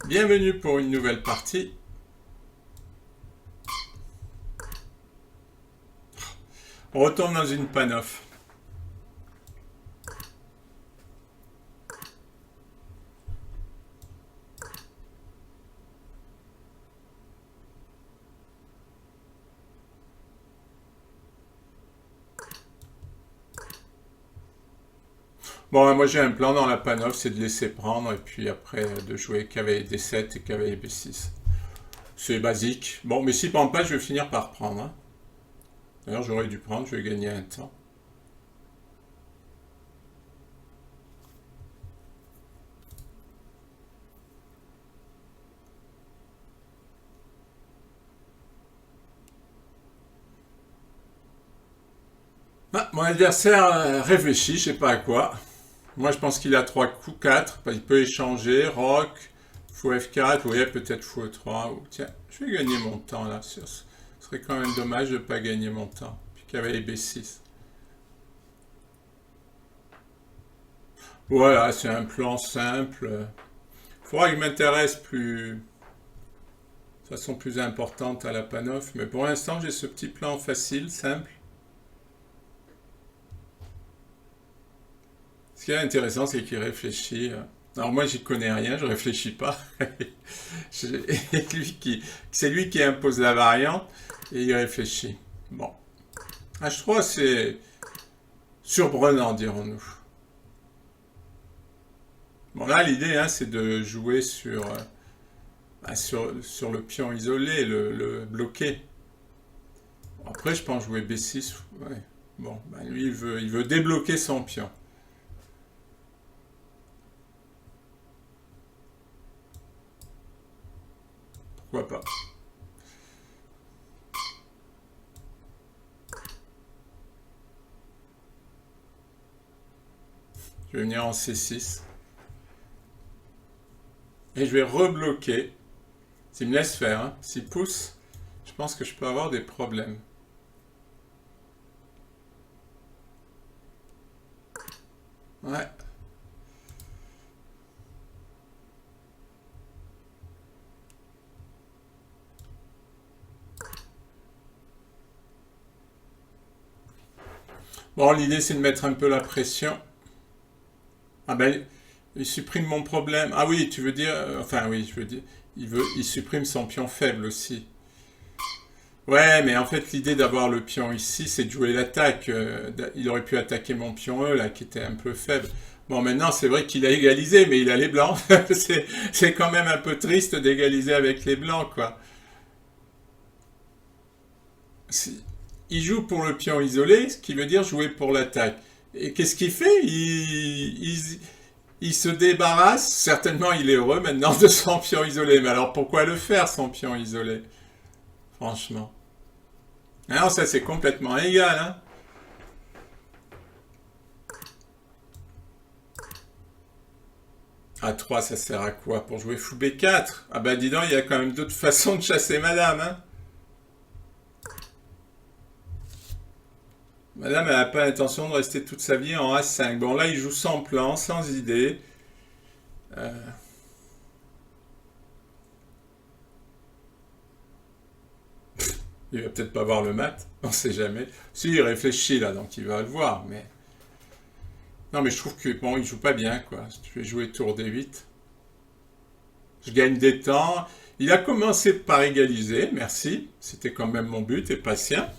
Bienvenue pour une nouvelle partie. On retourne dans une panoff. Bon, moi j'ai un plan dans la panoff, c'est de laisser prendre et puis après de jouer cavalier D7 et cavalier B6. C'est basique. Bon, mais s'il ne prend pas, je vais finir par prendre. Hein. D'ailleurs, j'aurais dû prendre, je vais gagner un temps. Ah, mon adversaire réfléchit, je sais pas à quoi. Moi, je pense qu'il a 3 coups, 4. Il peut échanger, roc, fou F4, ou peut-être fou E3. Ou... Tiens, je vais gagner mon temps là. Ce serait quand même dommage de ne pas gagner mon temps. Puis cavalier B6. Voilà, c'est un plan simple. Il faudra que je m'intéresse plus, de façon plus importante à la panoff. Mais pour l'instant, j'ai ce petit plan facile, simple. Ce qui est intéressant, c'est qu'il réfléchit. Alors moi, j'y connais rien, je réfléchis pas. C'est lui qui impose la variante et il réfléchit. Bon. H3, c'est surprenant, dirons-nous. Bon, là, l'idée, hein, c'est de jouer sur le pion isolé, le bloqué. Bon, après, je pense jouer B6. Ouais. Bon, lui, il veut débloquer son pion. Pourquoi pas? Je vais venir en C6. Et je vais rebloquer. S'il me laisse faire, hein. S'il pousse, je pense que je peux avoir des problèmes. Ouais. Bon, l'idée c'est de mettre un peu la pression. Ah ben, il supprime mon problème. Ah oui, tu veux dire... enfin oui, je veux dire... Il supprime son pion faible aussi. Ouais, mais en fait, l'idée d'avoir le pion ici, c'est de jouer l'attaque. Il aurait pu attaquer mon pion E, là, qui était un peu faible. Bon, maintenant, c'est vrai qu'il a égalisé, mais il a les blancs. C'est quand même un peu triste d'égaliser avec les blancs, quoi. Il joue pour le pion isolé, ce qui veut dire jouer pour l'attaque. Et qu'est-ce qu'il fait il se débarrasse, certainement il est heureux maintenant de son pion isolé. Mais alors pourquoi le faire, son pion isolé? Franchement. Alors ça c'est complètement égal, hein. A3, ça sert à quoi? Pour jouer fou B4? Ah bah dis donc, il y a quand même d'autres façons de chasser madame, hein. Madame, elle n'a pas l'intention de rester toute sa vie en A5. Bon, là, il joue sans plan, sans idée. Euh, il va peut-être pas voir le mat, on sait jamais. Si, il réfléchit là, donc il va le voir, mais... Non, mais je trouve que, bon, il joue pas bien, quoi. Je vais jouer tour D8. Je gagne des temps. Il a commencé par égaliser, merci. C'était quand même mon but et pas sien.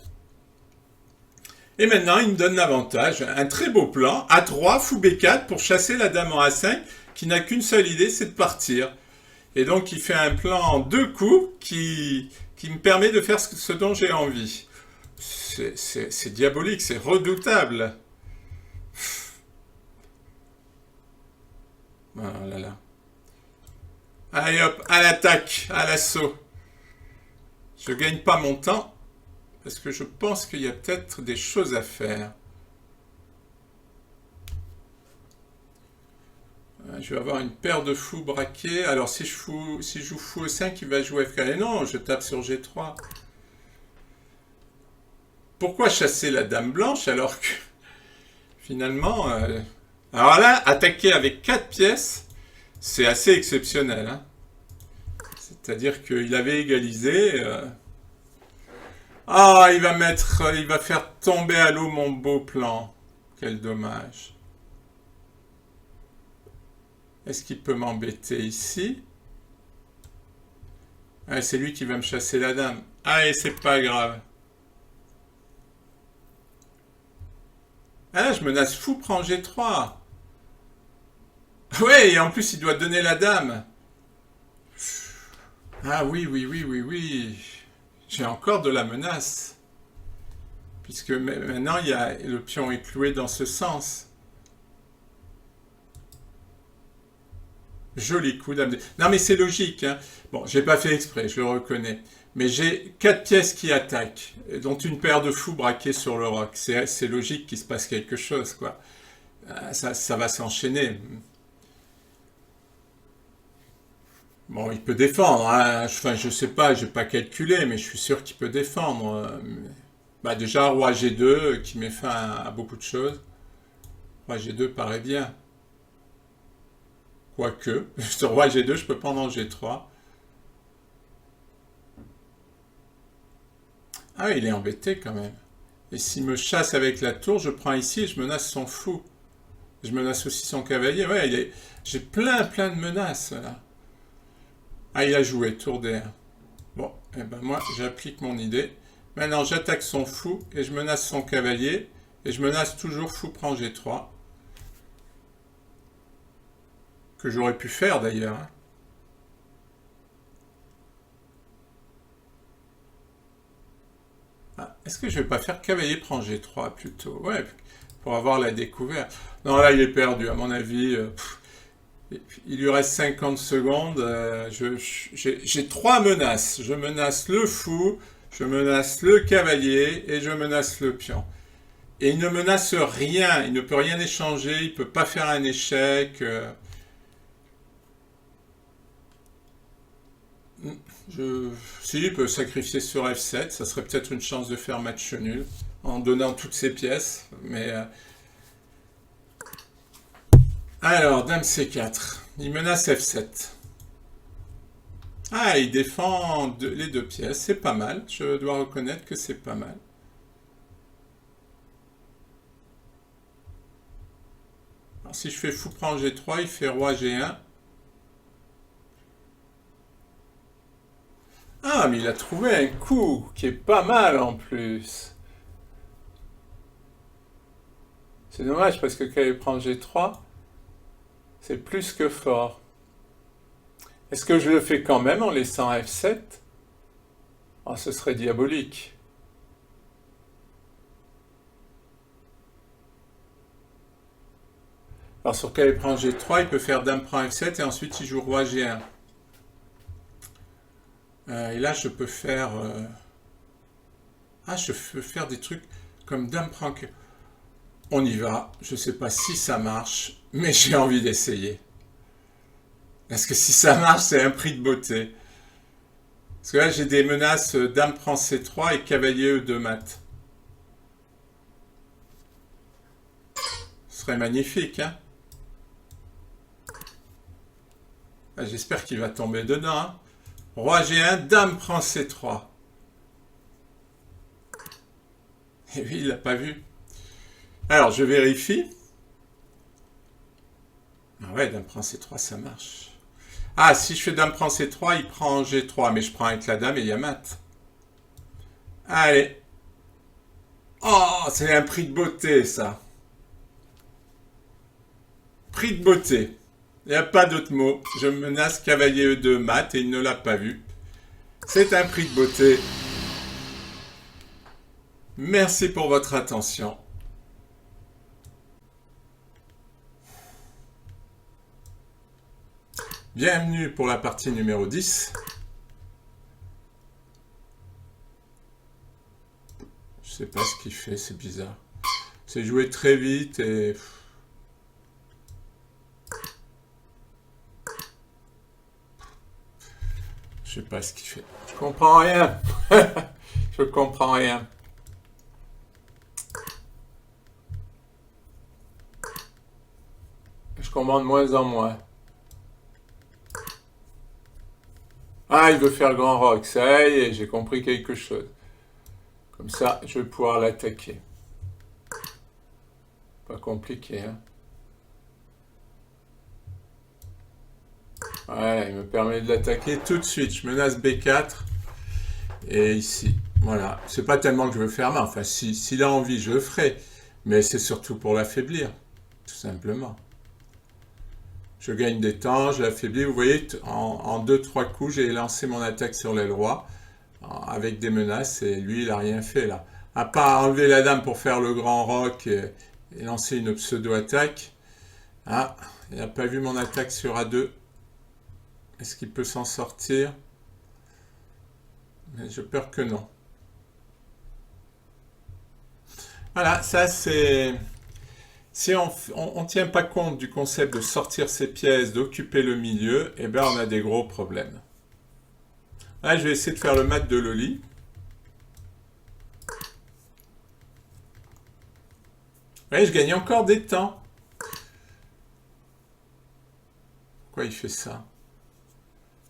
Et maintenant, il me donne l'avantage. Un très beau plan. A3, fou B4 pour chasser la dame en A5 qui n'a qu'une seule idée, c'est de partir. Et donc, il fait un plan en 2 coups qui me permet de faire ce dont j'ai envie. C'est diabolique, c'est redoutable. Oh là là. Allez hop, à l'attaque, à l'assaut. Je gagne pas mon temps parce que je pense qu'il y a peut-être des choses à faire. Je vais avoir une paire de fous braqués. Alors si je joue fou E5, il va jouer F4. Et non, je tape sur G3. Pourquoi chasser la dame blanche alors que finalement... Alors là, attaquer avec 4 pièces, c'est assez exceptionnel. Hein. C'est-à-dire qu'il avait égalisé. Ah, il va faire tomber à l'eau mon beau plan. Quel dommage. Est-ce qu'il peut m'embêter ici? Ah, c'est lui qui va me chasser la dame. Ah, et c'est pas grave. Ah, je menace fou, prend G3. Ouais, et en plus, il doit donner la dame. Ah oui, oui, oui, oui, oui. J'ai encore de la menace. Puisque maintenant, le pion est cloué dans ce sens. Joli coup, dame. Non, mais c'est logique. Hein. Bon, j'ai pas fait exprès, je le reconnais. Mais j'ai 4 pièces qui attaquent, dont une paire de fous braqués sur le roc. C'est logique qu'il se passe quelque chose, quoi. Ça va s'enchaîner. Bon, il peut défendre. Hein. Enfin, je sais pas, j'ai pas calculé, mais je suis sûr qu'il peut défendre. Bah déjà, roi G2, qui met fin à beaucoup de choses. Roi G2 paraît bien. Quoique, sur roi G2, je peux prendre en G3. Ah, il est embêté quand même. Et s'il me chasse avec la tour, je prends ici et je menace son fou. Je menace aussi son cavalier. Ouais, j'ai plein de menaces là. Ah, il a joué, tour D1. Bon, et ben moi, j'applique mon idée. Maintenant, j'attaque son fou et je menace son cavalier. Et je menace toujours fou prend G3. Que j'aurais pu faire d'ailleurs. Hein. Ah, est-ce que je vais pas faire cavalier prend G3 plutôt? Ouais, pour avoir la découverte. Non, là, il est perdu, à mon avis. Il lui reste 50 secondes. J'ai 3 menaces. Je menace le fou, je menace le cavalier et je menace le pion. Et il ne menace rien. Il ne peut rien échanger. Il ne peut pas faire un échec. Si, il peut sacrifier sur F7. Ça serait peut-être une chance de faire match nul en donnant toutes ses pièces. Mais alors, dame C4. Il menace F7. Ah, il défend les 2 pièces. C'est pas mal. Je dois reconnaître que c'est pas mal. Alors, si je fais fou prend G3, il fait roi G1. Ah, mais il a trouvé un coup qui est pas mal en plus. C'est dommage parce que quand il prend G3, c'est plus que fort. Est-ce que je le fais quand même en laissant F7? Oh, ce serait diabolique. Alors sur quand il prend G3, il peut faire dame prend F7 et ensuite il joue roi G1. Et là, je peux faire... Ah, je peux faire des trucs comme dame prend... On y va. Je ne sais pas si ça marche, mais j'ai envie d'essayer. Parce que si ça marche, c'est un prix de beauté. Parce que là, j'ai des menaces dame prend C3 et cavalier E2 mat. Ce serait magnifique, hein? Ah, j'espère qu'il va tomber dedans. Hein. Roi G1, dame prend C3. Et oui, il l'a pas vu. Alors, je vérifie. Ah ouais, dame prend C3, ça marche. Ah, si je fais dame prend C3, il prend G3, mais je prends avec la dame et il y a mat. Allez. Oh, c'est un prix de beauté, ça. Prix de beauté. Il n'y a pas d'autre mot. Je menace cavalier E2 mat et il ne l'a pas vu. C'est un prix de beauté. Merci pour votre attention. Bienvenue pour la partie numéro 10. Je sais pas ce qu'il fait, c'est bizarre. C'est joué très vite et... Je sais pas ce qu'il fait. Je comprends rien. Je comprends rien. Je comprends de moins en moins. Ah, il veut faire le grand rock. Ça y est, j'ai compris quelque chose. Comme ça, je vais pouvoir l'attaquer. Pas compliqué, hein. Ouais, il me permet de l'attaquer tout de suite. Je menace B4. Et ici, voilà. C'est pas tellement que je veux faire mal. Enfin, s'il a envie, je le ferai. Mais c'est surtout pour l'affaiblir, tout simplement. Je gagne des temps, je l'affaiblis. Vous voyez, en 2-3 coups, j'ai lancé mon attaque sur l'aile roi avec des menaces et lui, il n'a rien fait là. À part enlever la dame pour faire le grand rock et lancer une pseudo-attaque. Ah, il n'a pas vu mon attaque sur A2. Est-ce qu'il peut s'en sortir? Mais j'ai peur que non. Voilà, ça c'est... Si on ne tient pas compte du concept de sortir ses pièces, d'occuper le milieu, eh bien on a des gros problèmes. Là, je vais essayer de faire le mat de Loli. Oui, je gagne encore des temps. Pourquoi il fait ça?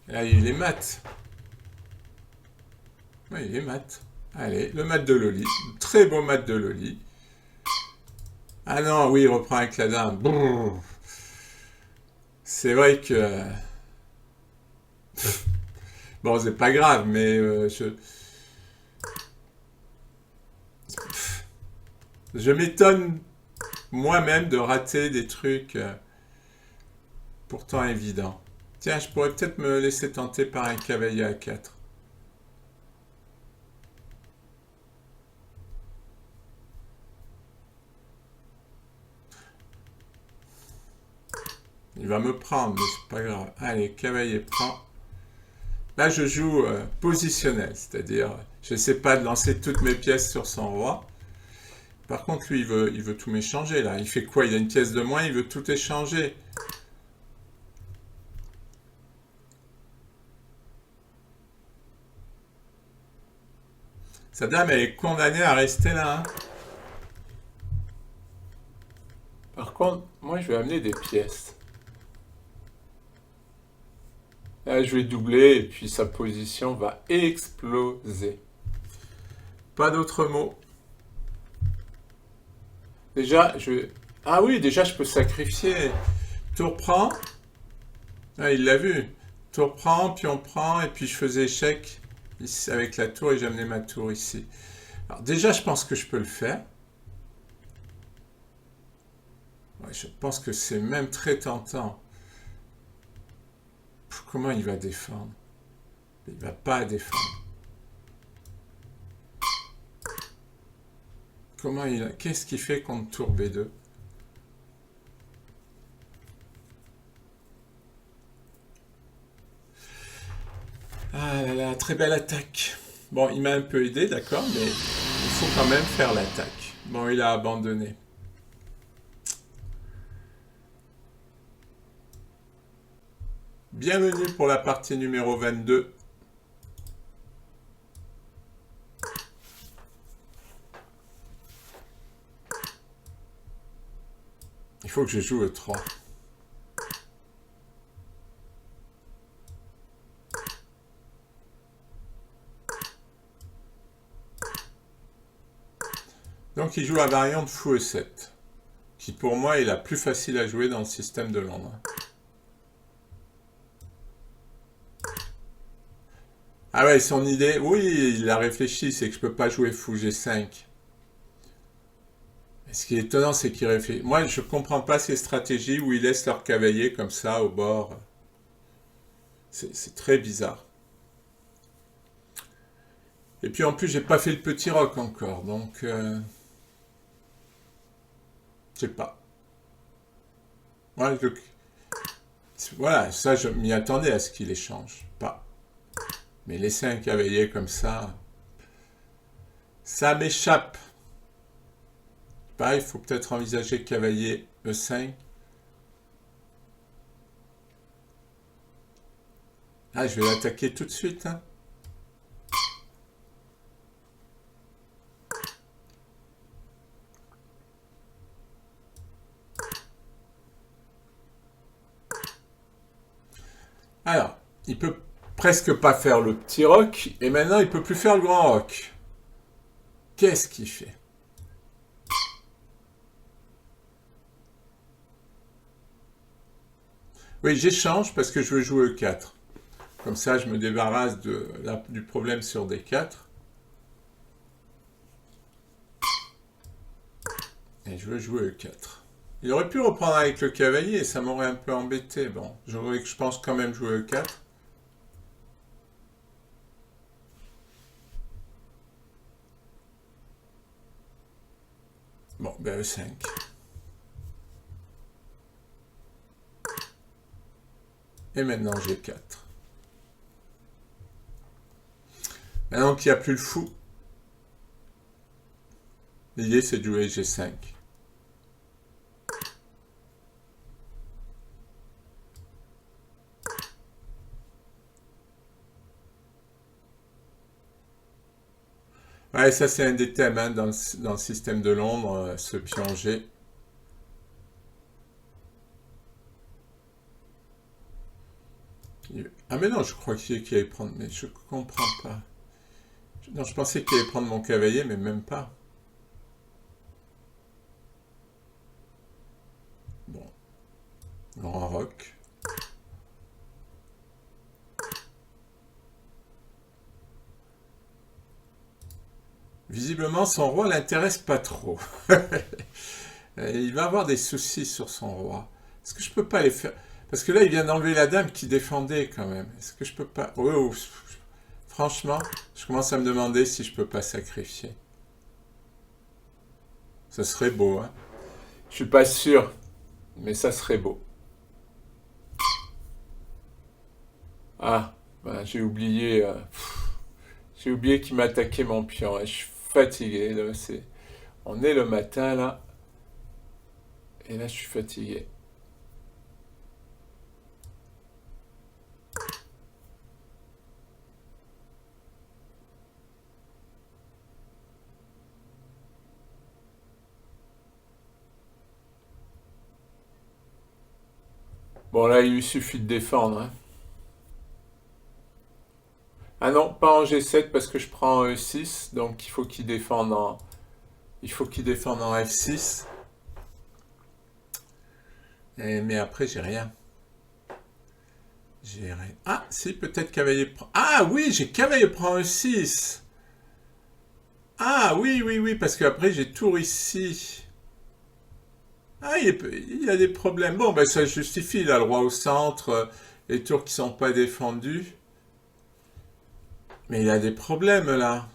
Là, il est mat. Oui, il est mat. Allez, le mat de Loli. Très beau mat de Loli. Ah non, oui, il reprend avec la dame. Brrr. C'est vrai que... Bon, c'est pas grave, mais je m'étonne moi-même de rater des trucs pourtant évidents. Tiens, je pourrais peut-être me laisser tenter par un cavalier à 4. Il va me prendre, mais c'est pas grave. Allez, cavalier prend. Là, je joue positionnel, c'est-à-dire, je n'essaie pas de lancer toutes mes pièces sur son roi. Par contre, lui, il veut tout m'échanger, là. Il fait quoi? Il a une pièce de moins, il veut tout échanger. Sa dame, elle est condamnée à rester là, hein. Par contre, moi, je vais amener des pièces. Là, je vais doubler et puis sa position va exploser. Pas d'autres mots. Déjà, je... Ah oui, déjà, je peux sacrifier. Tour prend. Ah, il l'a vu. Tour prend, puis on prend, et puis je faisais échec ici, avec la tour et j'ai amené ma tour ici. Alors déjà, je pense que je peux le faire. Ouais, je pense que c'est même très tentant. Comment il va défendre? Il va pas défendre. Comment il a... Qu'est-ce qu'il fait contre tour B2? Ah là là, très belle attaque. Bon, il m'a un peu aidé, d'accord, mais il faut quand même faire l'attaque. Bon, il a abandonné. Bienvenue pour la partie numéro 22. Il faut que je joue E3. Donc il joue la variante fou E7, qui pour moi est la plus facile à jouer dans le système de Londres. Ah ouais, son idée, oui, il a réfléchi, c'est que je peux pas jouer fou G5. Ce qui est étonnant, c'est qu'il réfléchit. Moi, je comprends pas ces stratégies où ils laissent leur cavalier comme ça au bord. C'est très bizarre. Et puis en plus, j'ai pas fait le petit roc encore, donc je sais pas. Voilà, ça, je m'y attendais à ce qu'il échange. Pas. Mais laisser un cavalier comme ça m'échappe. Pareil, il faut peut-être envisager cavalier E5. Ah, je vais l'attaquer tout de suite, hein. Alors, il peut presque pas faire le petit roc, et maintenant il peut plus faire le grand roc. Qu'est-ce qu'il fait? Oui, j'échange parce que je veux jouer E4. Comme ça, je me débarrasse du problème sur D4. Et je veux jouer E4. Il aurait pu reprendre avec le cavalier et ça m'aurait un peu embêté. Bon, j'aurais, je pense, quand même jouer E4. Bon, ben E5. Et maintenant G4. Maintenant qu'il n'y a plus le fou, l'idée c'est de jouer G5. Ouais, ça c'est un des thèmes hein, dans le système de Londres, ce pion G. Ah mais non, je crois qu'il allait prendre, mais je comprends pas. Non, je pensais qu'il allait prendre mon cavalier, mais même pas. Bon, grand roc. Visiblement, son roi l'intéresse pas trop. Il va avoir des soucis sur son roi. Est-ce que je peux pas les faire? Parce que là, il vient d'enlever la dame qui défendait quand même. Est-ce que je peux pas... Oh, franchement, je commence à me demander si je peux pas sacrifier. Ça serait beau, hein. Je suis pas sûr, mais ça serait beau. Ah, ben, j'ai oublié... j'ai oublié qu'il m'attaquait mon pion. Je suis fatigué. Là, on est le matin, là. Et là, je suis fatigué. Bon, là, il lui suffit de défendre. Hein. Ah non, pas en G7 parce que je prends en E6. Donc, il faut qu'il défende en... Il faut qu'il défende en F6. Mais après, j'ai rien. J'ai rien. Ah, si, peut-être cavalier prend... Ah oui, j'ai cavalier prend E6. Ah oui, oui, oui, parce qu'après, j'ai tour ici. Ah, il a des problèmes. Bon, ben ça justifie. Il a le roi au centre, les tours qui sont pas défendus. Mais il a des problèmes, là.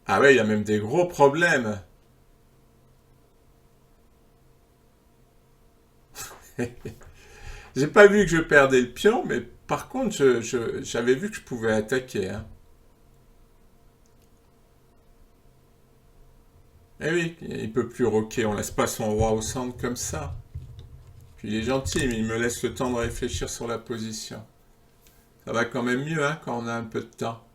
Ah ouais, il y a même des gros problèmes. J'ai pas vu que je perdais le pion, mais par contre, j'avais vu que je pouvais attaquer. Hein. Eh oui, il peut plus roquer, on laisse pas son roi au centre comme ça. Puis il est gentil, mais il me laisse le temps de réfléchir sur la position. Ça va quand même mieux hein, quand on a un peu de temps.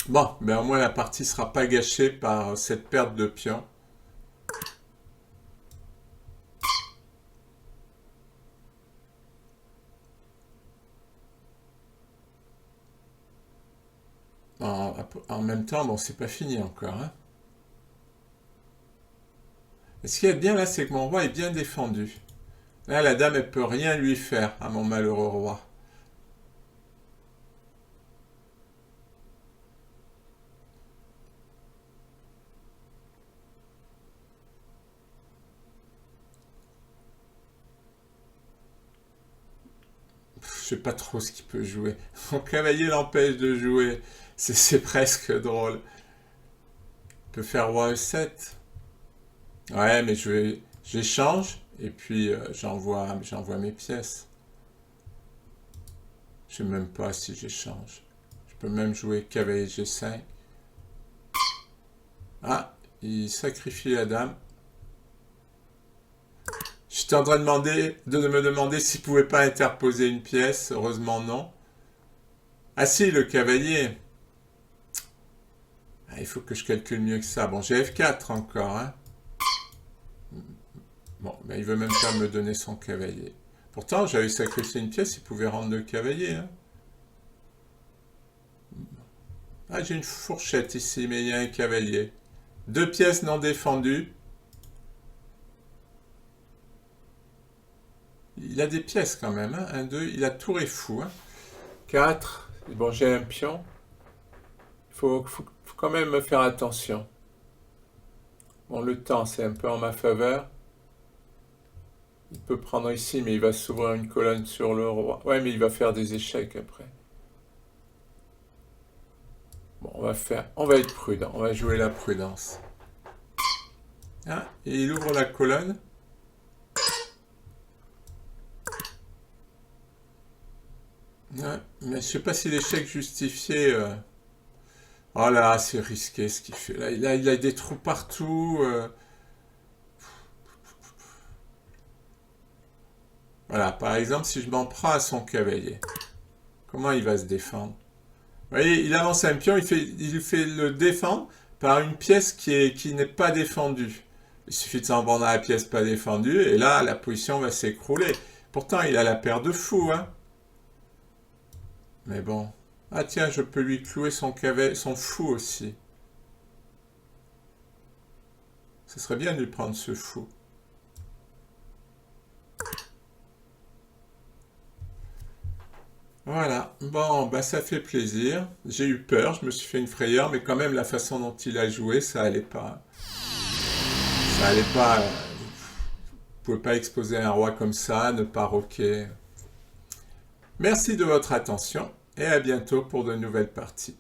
Bon, ben au moins la partie sera pas gâchée par cette perte de pion. En même temps, bon, c'est pas fini encore. Hein. Et ce qui est bien là, c'est que mon roi est bien défendu. Là, la dame, elle peut rien lui faire à mon malheureux roi. Je sais pas trop ce qu'il peut jouer. Mon cavalier l'empêche de jouer. C'est presque drôle. Il peut faire roi E7. Ouais, mais j'échange et puis j'envoie mes pièces. Je sais même pas si j'échange. Je peux même jouer cavalier G5. Ah, il sacrifie la dame. J'étais en train de me demander s'il pouvait pas interposer une pièce. Heureusement non. Ah si, le cavalier. Ah, il faut que je calcule mieux que ça. Bon, j'ai F4 encore. Hein. Bon, mais il veut même pas me donner son cavalier. Pourtant, j'avais sacrifié une pièce, il pouvait rendre le cavalier. Hein. Ah, j'ai une fourchette ici, mais il y a un cavalier. 2 pièces non défendues. Il a des pièces quand même. Hein. 1, 2, il a tour et fou. Hein. 4. Bon, j'ai un pion. Il faut quand même me faire attention. Bon, le temps, c'est un peu en ma faveur. Il peut prendre ici, mais il va s'ouvrir une colonne sur le roi. Ouais, mais il va faire des échecs après. Bon, on va être prudent. On va jouer la prudence. Ah, et il ouvre la colonne. Ouais, mais je sais pas si l'échec justifié. Oh là, c'est risqué ce qu'il fait. Là, il a des trous partout. Voilà, par exemple, si je m'en prends à son cavalier, comment il va se défendre? Vous voyez, il avance un pion, il fait le défendre par une pièce qui n'est pas défendue. Il suffit de s'en prendre à la pièce pas défendue, et là, la position va s'écrouler. Pourtant, il a la paire de fous, hein. Mais bon. Ah tiens, je peux lui clouer son fou aussi. Ce serait bien de lui prendre ce fou. Voilà. Bon, bah ça fait plaisir. J'ai eu peur, je me suis fait une frayeur, mais quand même la façon dont il a joué, ça allait pas. Ça allait pas. Vous pouvez pas exposer un roi comme ça, ne pas roquer. Merci de votre attention et à bientôt pour de nouvelles parties.